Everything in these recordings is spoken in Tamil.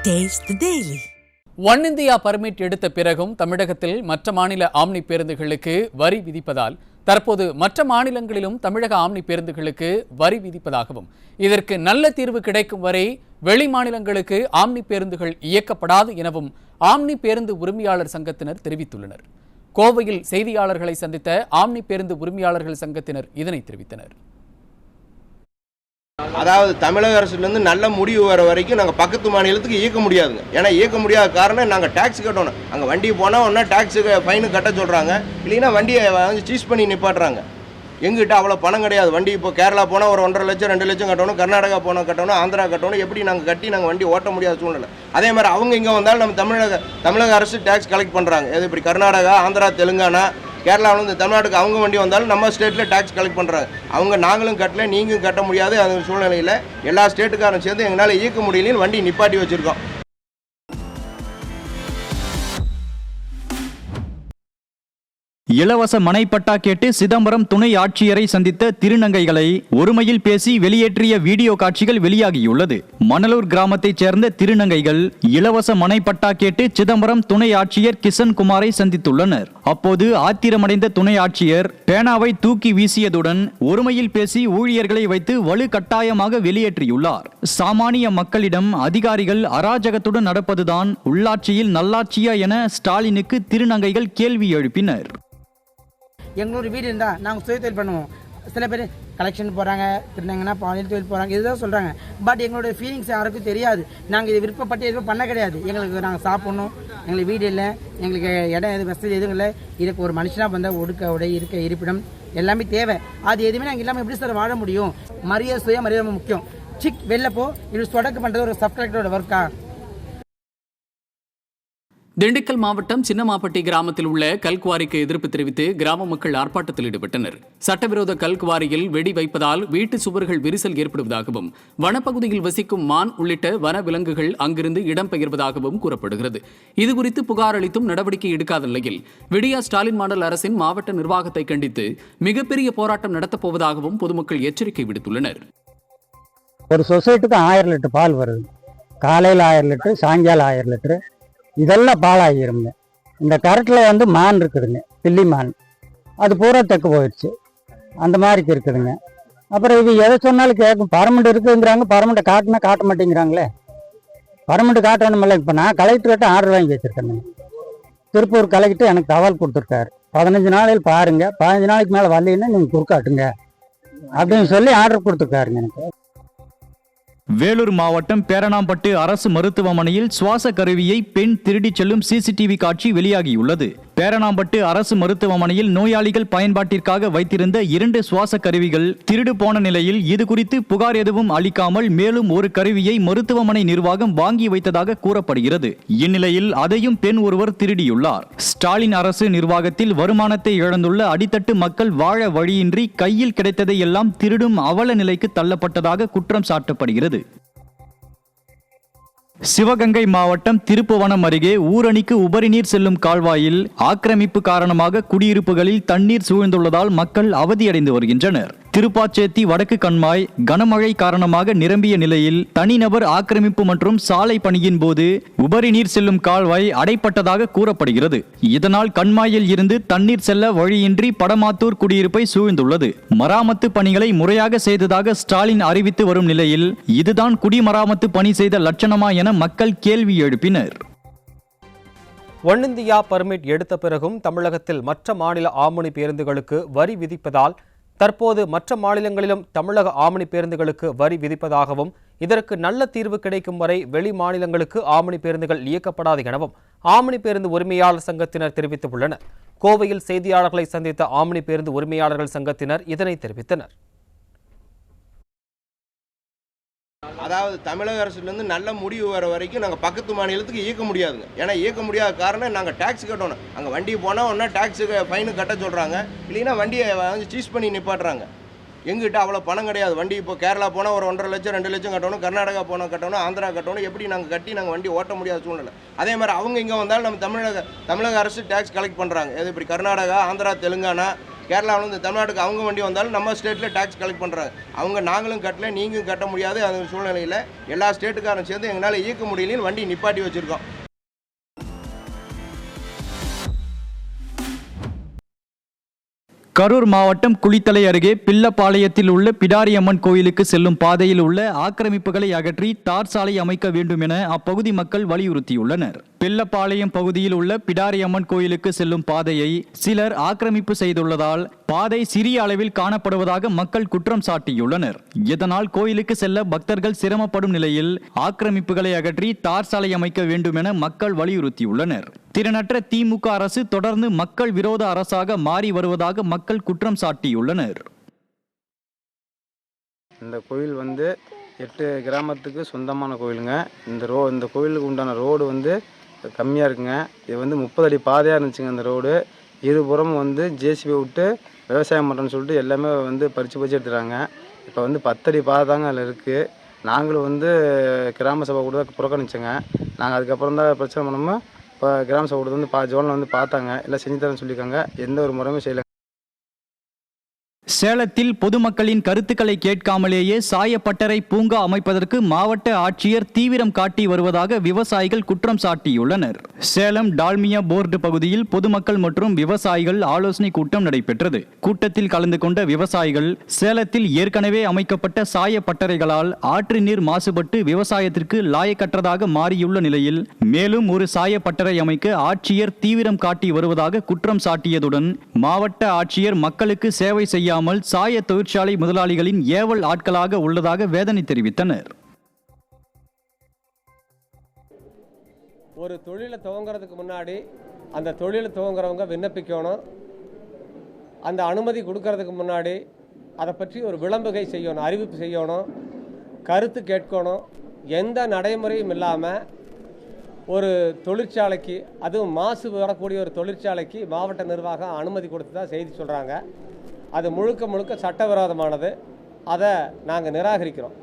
Taste the Daily. One India permit எடுத்த பிறகும் தமிழகத்தில் மற்ற மாநில ஆம்னி பேருந்துகளுக்கு வரி விதிப்பதால் தற்போது மற்ற மாநிலங்களிலும் தமிழக ஆம்னி பேருந்துகளுக்கு வரி விதிப்பதாகவும் இதற்கு நல்ல தீர்வு கிடைக்கும் வரை வெளி மாநிலங்களுக்கு ஆம்னி பேருந்துகள் இயக்கப்படாது எனவும் ஆம்னி பேருந்து உரிமையாளர் சங்கத்தினர் தெரிவித்துள்ளனர். கோவையில் செய்தியாளர்களை சந்தித்த ஆம்னி பேருந்து உரிமையாளர்கள் சங்கத்தினர் இதனை தெரிவித்தனர். அதாவது தமிழக அரசுலேருந்து நல்ல முடிவு வர வரைக்கும் நாங்கள் பக்கத்து மாநிலத்துக்கு இயக்க முடியாதுங்க. ஏன்னா இயக்க முடியாத காரணம் நாங்கள் டேக்ஸ் கட்டணும். அங்கே வண்டி போனால் ஒன்றா டேக்ஸுக்கு ஃபைனு கட்ட சொல்கிறாங்க, இல்லைன்னா வண்டியை வந்து சீஸ் பண்ணி நிப்பாட்டுறாங்க. எங்கிட்ட அவ்வளோ பணம் கிடையாது. வண்டி இப்போ கேரளா போனால் ஒரு 1.5 லட்சம் 2 லட்சம் கட்டணும், கர்நாடகா போனால் கட்டணும், ஆந்திரா கட்டணும். எப்படி நாங்கள் கட்டி நாங்கள் வண்டி ஓட்ட முடியாத சூழ்நிலை. அதே மாதிரி அவங்க இங்கே வந்தாலும் நம்ம தமிழக அரசு டேக்ஸ் கலெக்ட் பண்ணுறாங்க. எது இப்படி கர்நாடகா, ஆந்திரா, தெலுங்கானா, கேரளாவில் வந்து தமிழ்நாட்டுக்கு அவங்க வண்டி வந்தாலும் நம்ம ஸ்டேட்டில் டேக்ஸ் கலெக்ட் பண்ணுறாங்க. நாங்களும் கட்டல, நீங்களும் கட்ட முடியாது. அந்த சூழ்நிலையில் எல்லா ஸ்டேட்டுக்காரன் சேர்ந்து எங்களால் இயக்க முடியலன்னு வண்டி நிப்பாட்டி வச்சுருக்கோம். இலவச மனைப்பட்டா கேட்டு சிதம்பரம் துணை ஆட்சியரை சந்தித்த திருநங்கைகளை ஒருமையில் பேசி வெளியேற்றிய வீடியோ காட்சிகள் வெளியாகியுள்ளது. மணலூர் கிராமத்தைச் சேர்ந்த திருநங்கைகள் இலவச மனைப்பட்டா கேட்டு சிதம்பரம் துணை ஆட்சியர் கிஷன்குமாரை சந்தித்துள்ளனர். அப்போது ஆத்திரமடைந்த துணை ஆட்சியர் பேனாவை தூக்கி வீசியதுடன் ஒருமையில் பேசி ஊழியர்களை வைத்து வலுக்கட்டாயமாக வெளியேற்றியுள்ளார். சாமானிய மக்களிடம் அதிகாரிகள் அராஜகத்துடன் நடப்பதுதான் உள்ளாட்சியில் நல்லாட்சியா என ஸ்டாலினுக்கு திருநங்கைகள் கேள்வி எழுப்பினர். எங்களோட வீடு இருந்தால் நாங்கள் சுய தொழில் பண்ணுவோம். சில பேர் கலெக்ஷன் போகிறாங்க, திருநங்கன்னா பாலியல் தொழில் போகிறாங்க, இதுதான் சொல்கிறாங்க. பட் எங்களோட ஃபீலிங்ஸ் யாருக்கும் தெரியாது. நாங்கள் இது விருப்பப்பட்டு எதுவும் பண்ண கிடையாது. எங்களுக்கு நாங்கள் சாப்பிட்ணும், எங்களுக்கு வீடு இல்லை, எங்களுக்கு இடம் எது வசதி எதுவும் இல்லை. இதுக்கு ஒரு மனுஷனாக வந்தால் ஒடுக்க உடை இருக்க இருப்பிடம் எல்லாமே தேவை. அது எதுவுமே நாங்கள் இல்லாமல் எப்படி சார் வாழ முடியும்? மரியாதை சுய மரியாதை முக்கியம். வெளில இது சொடக்கு பண்ணுறது ஒரு சப் கலெக்டரோட ஒர்க்கா? திண்டுக்கல் மாவட்டம் சின்னமாப்பட்டி கிராமத்தில் உள்ள கல்குவாரிக்கு எதிர்ப்பு தெரிவித்து கிராம மக்கள் ஆர்ப்பாட்டத்தில் ஈடுபட்டனர். சட்டவிரோத கல்குவாரியில் வெடி வைப்பதால் வீட்டு சுவர்கள் விரிசல் ஏற்படுவதாகவும் வனப்பகுதியில் வசிக்கும் மான் உள்ளிட்ட வன விலங்குகள் அங்கிருந்து இடம்பெயர்வதாகவும் கூறப்படுகிறது. இதுகுறித்து புகார் அளித்தும் நடவடிக்கை எடுக்காத நிலையில் விடியா ஸ்டாலின் மாடல் அரசின் மாவட்ட நிர்வாகத்தை கண்டித்து மிகப்பெரிய போராட்டம் நடத்தப்போவதாகவும் பொதுமக்கள் எச்சரிக்கை விடுத்துள்ளனர். ஒரு சொசைட்டிக்கு 1000 லிட்டர் பால் வருது. காலையில் 1000 லிட்டர், சாயங்காலம் 1000 லிட்டரு. இதெல்லாம் பாலாகிருங்க. இந்த கரட்டில் வந்து மான் இருக்குதுங்க, பில்லி மான், அது பூரா தெக்கு போயிடுச்சு. அந்த மாதிரிக்கு இருக்குதுங்க. அப்புறம் இது எதை சொன்னாலும் கேட்கும். பர்மனெண்ட் இருக்குங்கிறாங்க, பர்மனெண்ட்டை காட்டினா காட்ட மாட்டேங்கிறாங்களே. பர்மனெண்ட் காட்டணுமில்ல. இப்போ நான் கலெக்டர்கிட்ட ஆர்டர் வாங்கி வச்சுருக்கேன். திருப்பூர் கலெக்டர் எனக்கு தகவல் கொடுத்துருக்காரு. 15 நாளையில் பாருங்கள், 15 நாளைக்கு மேலே வரலைன்னா நீங்கள் குறுக்காட்டுங்க அப்படின்னு சொல்லி ஆர்டர் கொடுத்துருக்காருங்க எனக்கு. வேலூர் மாவட்டம் பேரணாம்பட்டு அரசு மருத்துவமனையில் சுவாச கருவியை பெண் திருடிச் செல்லும் சிசிடிவி காட்சி வெளியாகியுள்ளது. பேரணாம்பட்டு அரசு மருத்துவமனையில் நோயாளிகள் பயன்பாட்டிற்காக வைத்திருந்த 2 சுவாச கருவிகள் திருடு போன நிலையில் இதுகுறித்து புகார் எதுவும் அளிக்காமல் மேலும் ஒரு கருவியை மருத்துவமனை நிர்வாகம் வாங்கி வைத்ததாக கூறப்படுகிறது. இந்நிலையில் அதையும் பெண் ஒருவர் திருடியுள்ளார். ஸ்டாலின் அரசு நிர்வாகத்தில் வருமானத்தை இழந்துள்ள அடித்தட்டு மக்கள் வாழ வழியின்றி கையில் கிடைத்ததை எல்லாம் திருடும் அவல நிலைக்கு தள்ளப்பட்டதாக குற்றம் சாட்டப்படுகிறது. சிவகங்கை மாவட்டம் திருப்புவனம் அருகே ஊரணிக்கு உபரி நீர் செல்லும் கால்வாயில் ஆக்கிரமிப்பு காரணமாக குடியிருப்புகளில் தண்ணீர் சூழ்ந்துள்ளதால் மக்கள் அவதியடைந்து வருகின்றனர். திருப்பாச்சேத்தி வடக்கு கண்மாய் கனமழை காரணமாக நிரம்பிய நிலையில் தனிநபர் ஆக்கிரமிப்பு மற்றும் சாலை பணியின் போது உபரி நீர் செல்லும் கால்வாய் அடைப்பட்டதாக கூறப்படுகிறது. இதனால் கண்மாயில் இருந்து தண்ணீர் செல்ல வழியின்றி படமாத்தூர் குடியிருப்பை சூழ்ந்துள்ளது. மராமத்து பணிகளை முறையாக செய்ததாக ஸ்டாலின் அறிவித்து வரும் நிலையில் இதுதான் குடிமராமத்து பணி செய்த லட்சணமா என மக்கள் கேள்வி எழுப்பினர். ஒன் இந்தியா பர்மிட் எடுத்த பிறகும் தமிழகத்தில் மற்ற மாநில ஆம்னி பேருந்துகளுக்கு வரி விதிப்பதால் தற்போது மற்ற மாநிலங்களிலும் தமிழக ஆம்னி பேருந்துகளுக்கு வரி விதிப்பதாகவும் இதற்கு நல்ல தீர்வு கிடைக்கும் வரை வெளி மாநிலங்களுக்கு ஆம்னி பேருந்துகள் இயக்கப்படாது எனவும் ஆம்னி பேருந்து உரிமையாளர் சங்கத்தினர் தெரிவித்துள்ளனர். கோவையில் செய்தியாளர்களை சந்தித்த ஆம்னி பேருந்து உரிமையாளர்கள் சங்கத்தினர் இதனை தெரிவித்தனர். அதாவது தமிழக அரசுலேருந்து நல்ல முடிவு வர வரைக்கும் நாங்கள் பக்கத்து மாநிலத்துக்கு இயக்க முடியாதுங்க. ஏன்னா இயக்க முடியாத காரணம் நாங்கள் டேக்ஸ் கட்டணும். அங்கே வண்டி போனால் ஒன்றா டேக்ஸுக்கு ஃபைனு கட்ட சொல்கிறாங்க, இல்லைன்னா வண்டியை வந்து சீஸ் பண்ணி நிப்பாட்டுறாங்க. எங்கிட்ட அவ்வளோ பணம் கிடையாது. வண்டி இப்போ கேரளா போனால் ஒரு 1.5 லட்சம் 2 லட்சம் கட்டணும், கர்நாடகா போனால் கட்டணும், ஆந்திரா கட்டணும். எப்படி நாங்கள் கட்டி நாங்கள் வண்டி ஓட்ட முடியாத சூழ்நிலை. அதே மாதிரி அவங்க இங்கே வந்தாலும் நம்ம தமிழக அரசு டேக்ஸ் கலெக்ட் பண்ணுறாங்க. எது இப்படி கர்நாடகா, ஆந்திரா, தெலுங்கானா, கேரளாவிலேருந்து தமிழ்நாட்டுக்கு அவங்க வண்டி வந்தாலும் நம்ம ஸ்டேட்டில் டேக்ஸ் கலெக்ட் பண்ணுறாங்க. நாங்களும் கட்டல, நீங்களும் கட்ட முடியாது. அந்த சூழ்நிலையில் எல்லா ஸ்டேட்டுக்காரன் சேர்ந்து எங்களால் இயக்க முடியலன்னு வண்டி நிப்பாட்டி வச்சுருக்கோம். கரூர் மாவட்டம் குளித்தலை அருகே பிள்ளப்பாளையத்தில் உள்ள பிடாரியம்மன் கோயிலுக்கு செல்லும் பாதையில் உள்ள ஆக்கிரமிப்புகளை அகற்றி தார் சாலை அமைக்க வேண்டும் என அப்பகுதி மக்கள் வலியுறுத்தியுள்ளனர். பிள்ளப்பாளையம் பகுதியில் உள்ள பிடாரியம்மன் கோயிலுக்கு செல்லும் பாதையை சிலர் ஆக்கிரமிப்பு செய்துள்ளதால் பாதை சிறிய அளவில் காணப்படுவதாக மக்கள் குற்றம் சாட்டியுள்ளனர். இதனால் கோயிலுக்கு செல்ல பக்தர்கள் சிரமப்படும் நிலையில் ஆக்கிரமிப்புகளை அகற்றி தார் சாலை அமைக்க வேண்டும் என மக்கள் வலியுறுத்தியுள்ளனர். திறனற்ற திமுக அரசு தொடர்ந்து மக்கள் விரோத அரசாக மாறி வருவதாக மக்கள் குற்றம் சாட்டியுள்ளனர். இந்த கோயில் 8 கிராமத்துக்கு சொந்தமான கோயிலுங்க. இந்த கோயிலுக்கு உண்டான ரோடு கம்மியாக இருக்குங்க. இது 30 அடி பாதையாக இருந்துச்சுங்க. இந்த ரோடு இருபுறம் ஜேசிபி விட்டு விவசாயம் பண்ணுறேன்னு சொல்லிட்டு எல்லாமே பறித்து எடுத்துறாங்க. இப்போ 10 அடி பாதை தாங்க அதில் இருக்குது. நாங்களும் கிராம சபை கூட புறக்கணிச்சோங்க. நாங்கள் அதுக்கப்புறம் தான் பிரச்சனை பண்ணோமோ இப்போ கிராம சபை கூட ஜோனில் பார்த்தாங்க, எல்லாம் செஞ்சு தரேன்னு சொல்லியிருக்காங்க. எந்த ஒரு முறையுமே செய்யலை. சேலத்தில் பொதுமக்களின் கருத்துக்களை கேட்காமலேயே சாயப்பட்டறை பூங்கா அமைப்பதற்கு மாவட்ட ஆட்சியர் தீவிரம் காட்டி வருவதாக விவசாயிகள் குற்றம் சாட்டியுள்ளனர். சேலம் டால்மியா போர்டு பகுதியில் பொதுமக்கள் மற்றும் விவசாயிகள் ஆலோசனை கூட்டம் நடைபெற்றது. கூட்டத்தில் கலந்து கொண்ட விவசாயிகள் சேலத்தில் ஏற்கனவே அமைக்கப்பட்ட சாயப்பட்டறைகளால் ஆற்று நீர் மாசுபட்டு விவசாயத்திற்கு லாயக்கற்றதாக மாறியுள்ள நிலையில் மேலும் ஒரு சாயப்பட்டறை அமைக்க ஆட்சியர் தீவிரம் காட்டி வருவதாக குற்றம் சாட்டியதுடன் மாவட்ட ஆட்சியர் மக்களுக்கு சேவை செய்ய சாய தொழிற்சாலை முதலாளிகளின் ஏவல் ஆட்களாக உள்ளதாக வேதனை தெரிவித்தனர். ஒரு தொழிலை துவங்குறதுக்கு முன்னாடி அந்த தொழிலை துவங்குறவங்க விண்ணப்பிக்கணும். அந்த அனுமதி கொடுக்கறதுக்கு முன்னாடி அதை பற்றி ஒரு விளம்புகை செய்யணும், அறிவிப்பு செய்யணும், கருத்து கேட்கணும். எந்த நடைமுறையும் இல்லாமல் ஒரு தொழிற்சாலைக்கு, அதுவும் மாசு வரக்கூடிய ஒரு தொழிற்சாலைக்கு மாவட்ட நிர்வாகம் அனுமதி கொடுத்து தான் செய்தி சொல்கிறாங்க. அது முழுக்க சட்டவிரோதமானது. அதை நாங்கள் நிராகரிக்கிறோம்.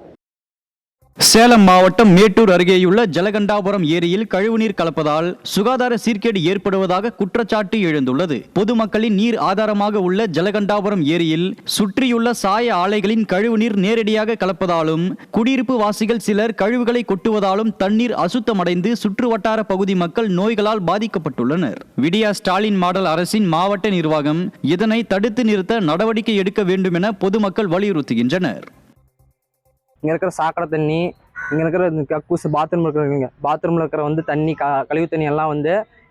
சேலம் மாவட்டம் மேட்டூர் அருகேயுள்ள ஜலகண்டாபுரம் ஏரியில் கழிவுநீர் கலப்பதால் சுகாதார சீர்கேடு ஏற்படுவதாக குற்றச்சாட்டு எழுந்துள்ளது. பொதுமக்களின் நீர் ஆதாரமாக உள்ள ஜலகண்டாபுரம் ஏரியில் சுற்றியுள்ள சாய ஆலைகளின் கழிவுநீர் நேரடியாக கலப்பதாலும் குடியிருப்பு வாசிகள் சிலர் கழிவுகளை கொட்டுவதாலும் தண்ணீர் அசுத்தமடைந்து சுற்று வட்டார பகுதி மக்கள் நோய்களால் பாதிக்கப்பட்டுள்ளனர். விடியா ஸ்டாலின் மாடல் அரசின் மாவட்ட நிர்வாகம் இதனை தடுத்து நிறுத்த நடவடிக்கை எடுக்க வேண்டும் என பொதுமக்கள் வலியுறுத்துகின்றனர். இங்கே இருக்கிற சாக்கடை தண்ணி, இங்கே இருக்கிற கக்கூஸ், பாத்ரூமில் இருக்கிற தண்ணி, கழிவு தண்ணி எல்லாம்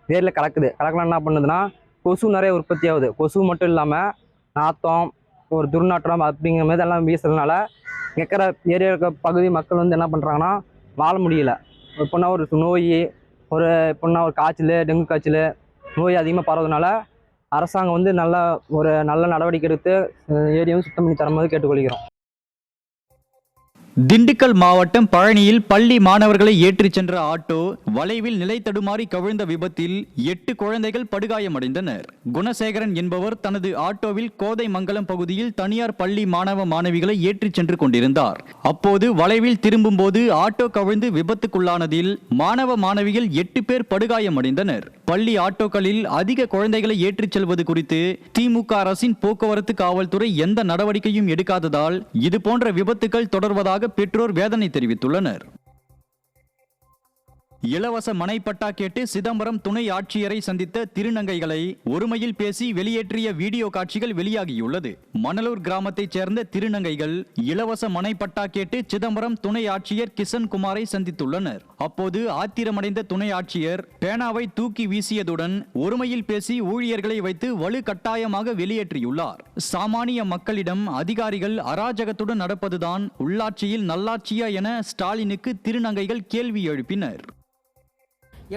வேரில் கலக்கலாம். என்ன பண்ணுதுன்னா கொசு நிறைய உற்பத்தி ஆகுது. கொசு மட்டும் இல்லாமல் நாத்தம், ஒரு துர்நாற்றம் அப்படிங்கிற மாதிரி எல்லாம் வீசுறதுனால இங்கே இருக்கிற ஏரியா இருக்க பகுதி மக்கள் என்ன பண்ணுறாங்கன்னா வாழ முடியல. இப்போனா ஒரு நோய், ஒரு காய்ச்சல், டெங்கு காய்ச்சல் நோய் அதிகமாக பரவுறதுனால அரசாங்கம் நல்ல நடவடிக்கை எடுத்து ஏரியாவும் சுத்தம் பண்ணி தரும்போது கேட்டுக்கொள்கிறோம். திண்டுக்கல் மாவட்டம் பழனியில் பள்ளி மாணவர்களை ஏற்றிச் சென்ற ஆட்டோ வளைவில் நிலை தடுமாறி கவிழ்ந்த விபத்தில் 8 குழந்தைகள் படுகாயமடைந்தனர். குணசேகரன் என்பவர் தனது ஆட்டோவில் கோதைமங்கலம் பகுதியில் தனியார் பள்ளி மாணவ மாணவிகளை ஏற்றிச் சென்று கொண்டிருந்தார். அப்போது வளைவில் திரும்பும் போது ஆட்டோ கவிழ்ந்து விபத்துக்குள்ளானதில் மாணவ மாணவிகள் 8 பேர் படுகாயமடைந்தனர். பள்ளி ஆட்டோக்களில் அதிக குழந்தைகளை ஏற்றிச் செல்வது குறித்து திமுக அரசின் போக்குவரத்து காவல்துறை எந்த நடவடிக்கையும் எடுக்காததால் இதுபோன்ற விபத்துகள் தொடர்வதாக பெற்றோர் வேதனை தெரிவித்துள்ளனர். இலவச மனைப்பட்டா கேட்டு சிதம்பரம் துணை ஆட்சியரை சந்தித்த திருநங்கைகளை ஒருமையில் பேசி வெளியேற்றிய வீடியோ காட்சிகள் வெளியாகியுள்ளது. மணலூர் கிராமத்தைச் சேர்ந்த திருநங்கைகள் இலவச மனைப்பட்டா கேட்டு சிதம்பரம் துணை ஆட்சியர் கிஷன் குமாரை சந்தித்துள்ளனர். அப்போது ஆத்திரமடைந்த துணை ஆட்சியர் பேனாவை தூக்கி வீசியதுடன் ஒருமையில் பேசி ஊழியர்களை வைத்து வலுக்கட்டாயமாக வெளியேற்றியுள்ளார். சாமானிய மக்களிடம் அதிகாரிகள் அராஜகத்துடன் நடப்பதுதான் உள்ளாட்சியில் நல்லாட்சியா என ஸ்டாலினுக்கு திருநங்கைகள் கேள்வி எழுப்பினர்.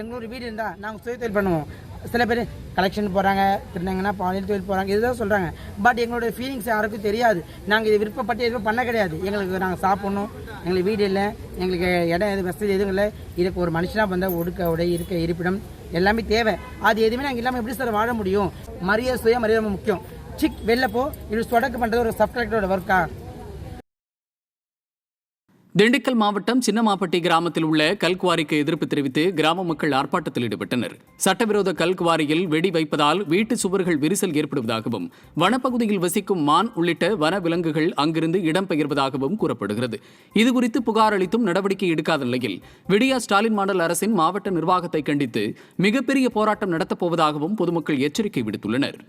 எங்களோட வீடு இருந்தால் நாங்கள் சுய தொழில் பண்ணுவோம். சில பேர் கலெக்ஷன் போகிறாங்க, திருநங்கன்னா பாலியல் தொழில் போகிறாங்க, இதுதான் சொல்கிறாங்க. பட் எங்களோட ஃபீலிங்ஸ் யாருக்கும் தெரியாது. நாங்கள் இது விருப்பப்பட்டு எதுவும் பண்ண கிடையாது. எங்களுக்கு நாங்கள் சாப்பிட்ணும், எங்களுக்கு வீடு இல்லை, எங்களுக்கு இடம் எது வசதி எதுவும் இல்லை. இதுக்கு ஒரு மனுஷனாக வந்தால் ஒடுக்க உடை, இருக்க இருப்பிடம் எல்லாமே தேவை. அது எதுவுமே நாங்கள் இல்லாமல் எப்படி சார் வாழ முடியும்? மரியாதை, சுய மரியாதை முக்கியம். வெளில போ, இது சொடக்கு பண்ணுறது ஒரு சப் கலெக்டரோட ஒர்க்கா? திண்டுக்கல் மாவட்டம் சின்னமாப்பட்டி கிராமத்தில் உள்ள கல்குவாரிக்கு எதிர்ப்பு தெரிவித்து கிராம மக்கள் ஆர்ப்பாட்டத்தில் ஈடுபட்டனர். சட்டவிரோத கல்குவாரியில் வெடி வைப்பதால் வீட்டு சுவர்கள் விரிசல் ஏற்படுவதாகவும் வனப்பகுதியில் வசிக்கும் மான் உள்ளிட்ட வன விலங்குகள் அங்கிருந்து இடம்பெயர்வதாகவும் கூறப்படுகிறது. இதுகுறித்து புகார் அளித்தும் நடவடிக்கை எடுக்காத நிலையில் விடியா ஸ்டாலின் மாடல் அரசின் மாவட்ட நிர்வாகத்தை கண்டித்து மிகப்பெரிய போராட்டம் நடத்தப்போவதாகவும் பொதுமக்கள் எச்சரிக்கை விடுத்துள்ளனர்.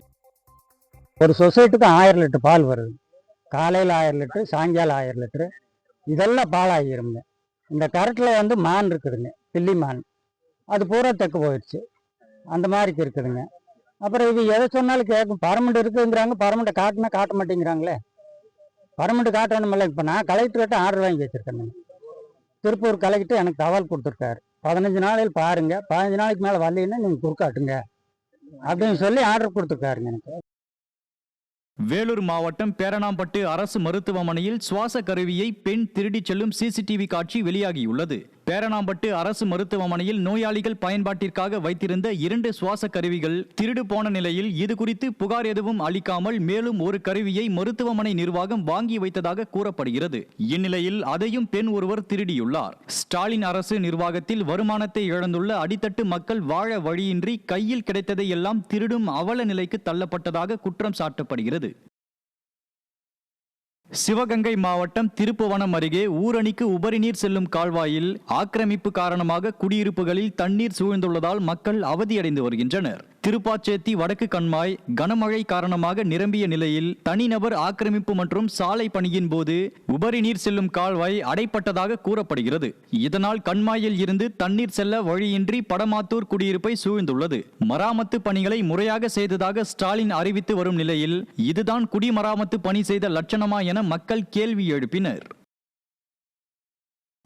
ஒரு சொசைட்டிக்கு 1000 லிட்டர் பால் வருது. காலையில் 1000 லிட்டரு, சாயங்காலம் 1000 லிட்டரு. இதெல்லாம் பாலாகிருங்க. இந்த கரட்டில் வந்து மான் இருக்குதுங்க, பில்லி மான். அது பூரா தெக்கு போயிடுச்சு. அந்த மாதிரிக்கு இருக்குதுங்க. அப்புறம் இது எதை சொன்னாலும் கேட்கும். பர்மனெண்ட் இருக்குங்கிறாங்க, பர்மனெண்ட்டை காட்டினா காட்ட மாட்டேங்கிறாங்களே. பர்மனெண்ட் காட்டணுமில்ல. இப்போ நான் கலெக்டர்கிட்ட ஆர்டர் வாங்கி வச்சுருக்கேன். திருப்பூர் கலெக்டர் எனக்கு தகவல் கொடுத்துருக்காரு. 15 நாளையில் பாருங்கள், 15 நாளைக்கு மேலே வரலைன்னா நீங்கள் குறுக்காட்டுங்க அப்படின்னு சொல்லி ஆர்டர் கொடுத்துருக்காருங்க எனக்கு. வேலூர் மாவட்டம் பேரணாம்பட்டு அரசு மருத்துவமனையில் சுவாச கருவியை பெண் திருடிச் செல்லும் சிசிடிவி காட்சி வெளியாகியுள்ளது. பேரணாம்பட்டு அரசு மருத்துவமனையில் நோயாளிகள் பயன்பாட்டிற்காக வைத்திருந்த 2 சுவாச கருவிகள் திருடு போன நிலையில் இதுகுறித்து புகார் எதுவும் அளிக்காமல் மேலும் ஒரு கருவியை மருத்துவமனை நிர்வாகம் வாங்கி வைத்ததாக கூறப்படுகிறது. இந்நிலையில் அதையும் பெண் ஒருவர் திருடியுள்ளார். ஸ்டாலின் அரசு நிர்வாகத்தில் வருமானத்தை இழந்துள்ள அடித்தட்டு மக்கள் வாழ வழியின்றி கையில் கிடைத்ததை எல்லாம் திருடும் அவல நிலைக்கு தள்ளப்பட்டதாக குற்றம் சாட்டப்படுகிறது. சிவகங்கை மாவட்டம் திருப்புவனம் அருகே ஊரணிக்கு உபரி நீர் செல்லும் கால்வாயில் ஆக்கிரமிப்பு காரணமாக குடியிருப்புகளில் தண்ணீர் சூழ்ந்துள்ளதால் மக்கள் அவதியடைந்து வருகின்றனர். திருப்பாச்சேத்தி வடக்கு கண்மாய் கனமழை காரணமாக நிரம்பிய நிலையில் தனிநபர் ஆக்கிரமிப்பு மற்றும் சாலை பணியின் போது உபரி நீர் செல்லும் கால்வாய் அடைப்பட்டதாக கூறப்படுகிறது. இதனால் கண்மாயில் இருந்து தண்ணீர் செல்ல வழியின்றி படமாத்தூர் குடியிருப்பை சூழ்ந்துள்ளது. மராமத்து பணிகளை முறையாக செய்ததாக ஸ்டாலின் அறிவித்து வரும் நிலையில் இதுதான் குடிமராமத்து பணி செய்த லட்சணமா என மக்கள் கேள்வி எழுப்பினர்.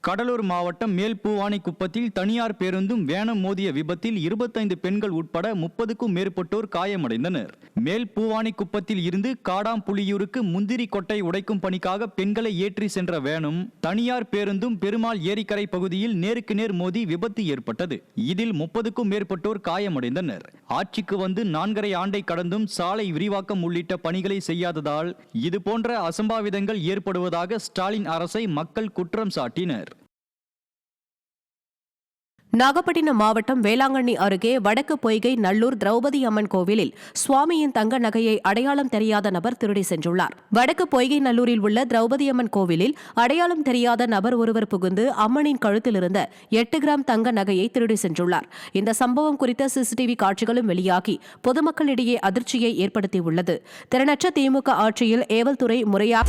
கடலூர் மாவட்டம் மேல்பூவானி குப்பத்தில் தனியார் பேருந்தும் வேனும் மோதிய விபத்தில் 25 பெண்கள் உட்பட 30க்கும் மேற்பட்டோர் காயமடைந்தனர். மேல்பூவானி குப்பத்தில் இருந்து காடாம்புலியூருக்கு முந்திரி கொட்டை உடைக்கும் பணிக்காக பெண்களை ஏற்றி சென்ற வேனும் தனியார் பேருந்தும் பெருமாள் ஏரிக்கரை பகுதியில் நேருக்கு நேர் மோதி விபத்து ஏற்பட்டது. இதில் 30க்கும் மேற்பட்டோர் காயமடைந்தனர். ஆட்சிக்கு வந்து 4.5 ஆண்டை கடந்தும் சாலை விரிவாக்கம் உள்ளிட்ட பணிகளை செய்யாததால் இதுபோன்ற அசம்பாவிதங்கள் ஏற்படுவதாக ஸ்டாலின் அரசை மக்கள் குற்றம் சாட்டினர். நாகப்பட்டினம் மாவட்டம் வேளாங்கண்ணி அருகே வடக்கு பொய்கை நல்லூர் திரௌபதி அம்மன் கோவிலில் சுவாமியின் தங்க நகையை அடையாளம் தெரியாத நபர் திருடி சென்றுள்ளார். வடக்கு பொய்கை நல்லூரில் உள்ள திரௌபதி அம்மன் கோவிலில் அடையாளம் தெரியாத நபர் ஒருவர் புகுந்து அம்மனின் கழுத்தில் இருந்த 8 கிராம் தங்க நகையை திருடி சென்றுள்ளார். இந்த சம்பவம் குறித்த சிசிடிவி காட்சிகளும் வெளியாகி பொதுமக்களிடையே அதிர்ச்சியை ஏற்படுத்தியுள்ளது. திறனற்ற திமுக ஆட்சியில் ஏவல்துறை முறையாக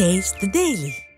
Taste the Daily.